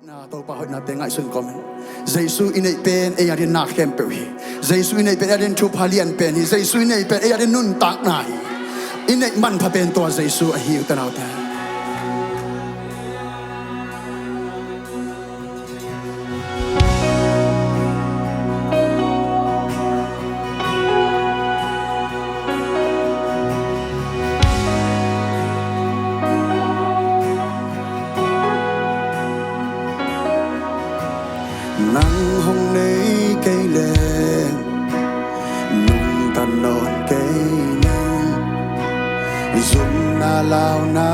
Tàu pa hoi na te ngai sun comment. Jesu inei pen e yarin na khem pe hi. Jesu inei pen yarin thu phalian pen hi. Jesu inei pen e yarin nun tak na hi. Inei man pha pen to Jesu a hi utanaw ta. Nắng hồng nay cây lên nung tan non cây neng dùng na lao na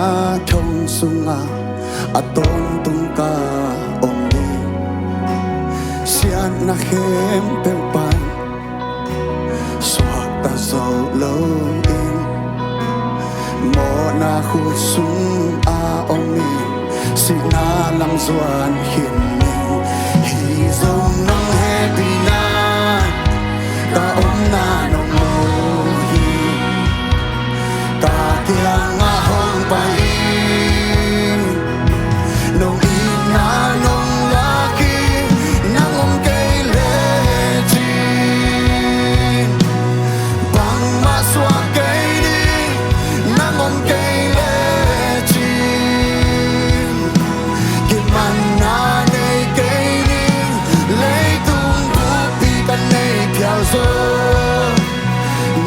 thong sunga aton tung ka om đi sian na khem pel pan swak ta zo lo in mo na khu sung a om mi si na lam zuan hin dòng nắng happy na ta ôm na nong mohi ta kia nga hong pai nong in na nong laki nang om cây lệ chin bang ma xóa cây đi nang om cây lệ chin kim man na nei cây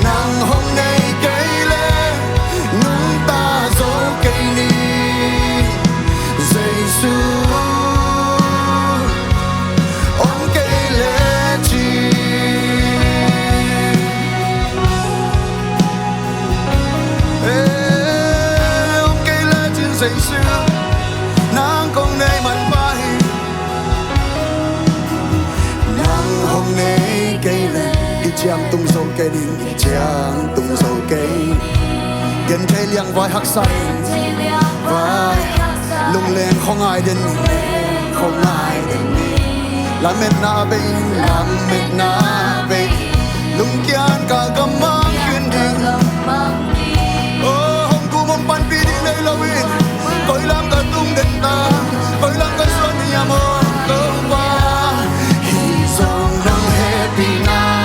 nắng hôm nay cây lên nung ta dấu cây ni Giêsu ôm cây lệ chi ôm cây lệ chi Giêsu nắng con nay mạnh bay nắng hôm nay cây lên chiang tung sâu cây đi chiang tung sâu cây gần cây liang vai hắc xanh vai lung lên không ai đến làm mệt na bên lung kian cả gam mang khuyên đình hôm cu mong pan pi đi đây lâu in coi làm cả tung đến ta coi làm cả xuân nhà mơ câu qua hi dòng nắng happy na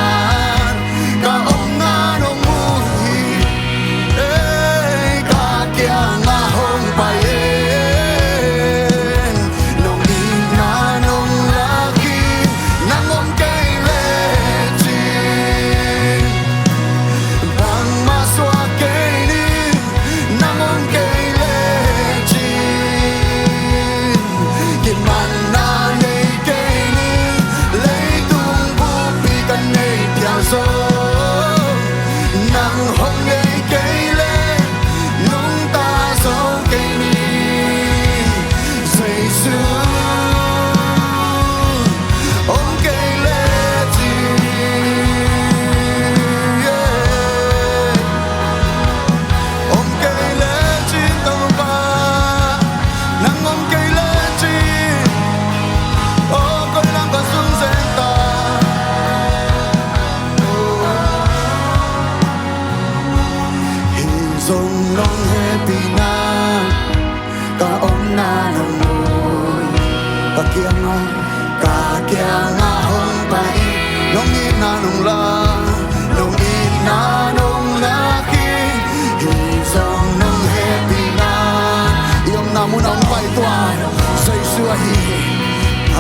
dòng nong happy na ta ôm na nong môi ta kia nga hong pai nong in na nong la khi dòng nong happy na yom na mun ong pai tua say sua hi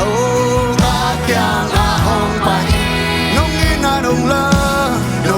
oh ta kia nga hong pai nong in na nong la no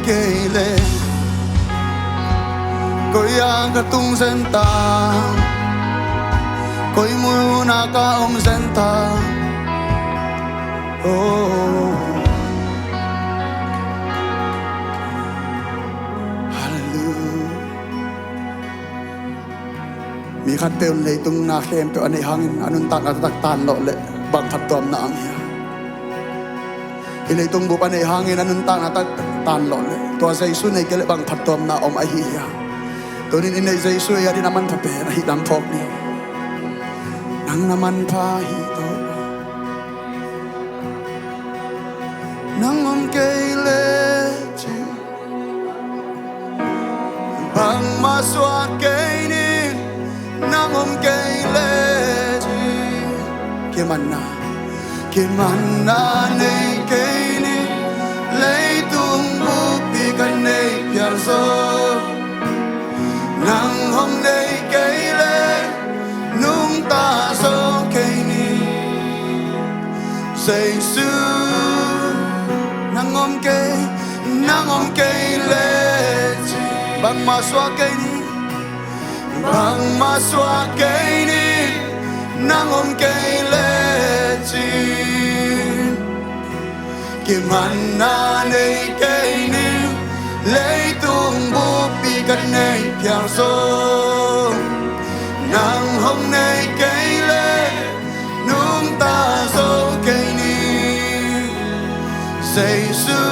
cây lên Koi aga tung senta Koi muna ka senta Oh Hallelujah มีคันเปลเลยตรงนาเข้มเปลอันในหางอันนุนตักอันตักตานโลเลยบังทับตัวมนางเฮียอีเลยตรงบุปอันในหางอันนุนตักอันตักตานโลเลยตัวใจสุนัยก็เลยบังทับตัวมนาอมไอเฮียตัวนี้ในใจสุยาดินามันทับเปรหิดำพกนี่นังนามันพาหิโตนังอมเกยเลจิบังมาสวาเกยนี่Nang om kay leji Kimana nei kay ni Lay tung bupi ka nei piarso Nang om nei kay le Nung ta so kay ni Say su Nang om kay leji Bang maswa kay ni Bang maswa kay ni Nang om kay lechin Kimana nei kay ni Lay tung bupi kan nei piang so Nang hong nei kay le Nung ta so kay ni Say su